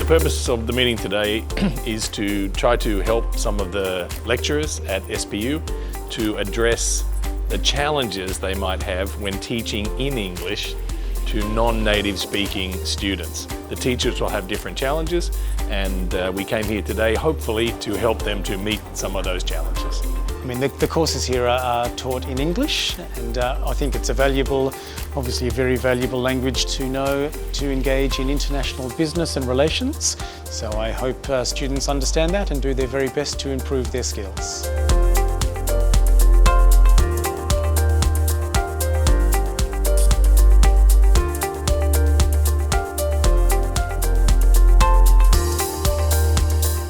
purpose of the meeting today is to try to help some of the lecturers at SPU to address the challenges they might have when teaching in English to non-native speaking students. The teachers will have different challenges, and we came here today hopefully to help them to meet some of those challenges. I mean, the courses here are taught in English, and I think it's obviously a very valuable language to know to engage in international business and relations. So I hope students understand that and do their very best to improve their skills.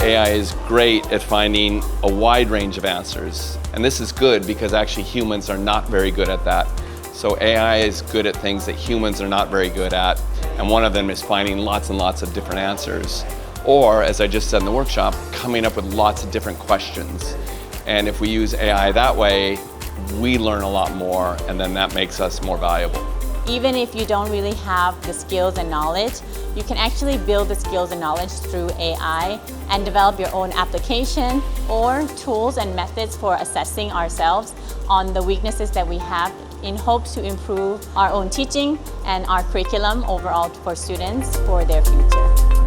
AI is great at finding a wide range of answers, and this is good because actually humans are not very good at that. So AI is good at things that humans are not very good at, and one of them is finding lots and lots of different answers. Or, as I just said in the workshop, coming up with lots of different questions. And if we use AI that way, we learn a lot more, and then that makes us more valuable. Even if you don't really have the skills and knowledge, you can actually build the skills and knowledge through AI and develop your own application or tools and methods for assessing ourselves on the weaknesses that we have in hopes to improve our own teaching and our curriculum overall for students for their future.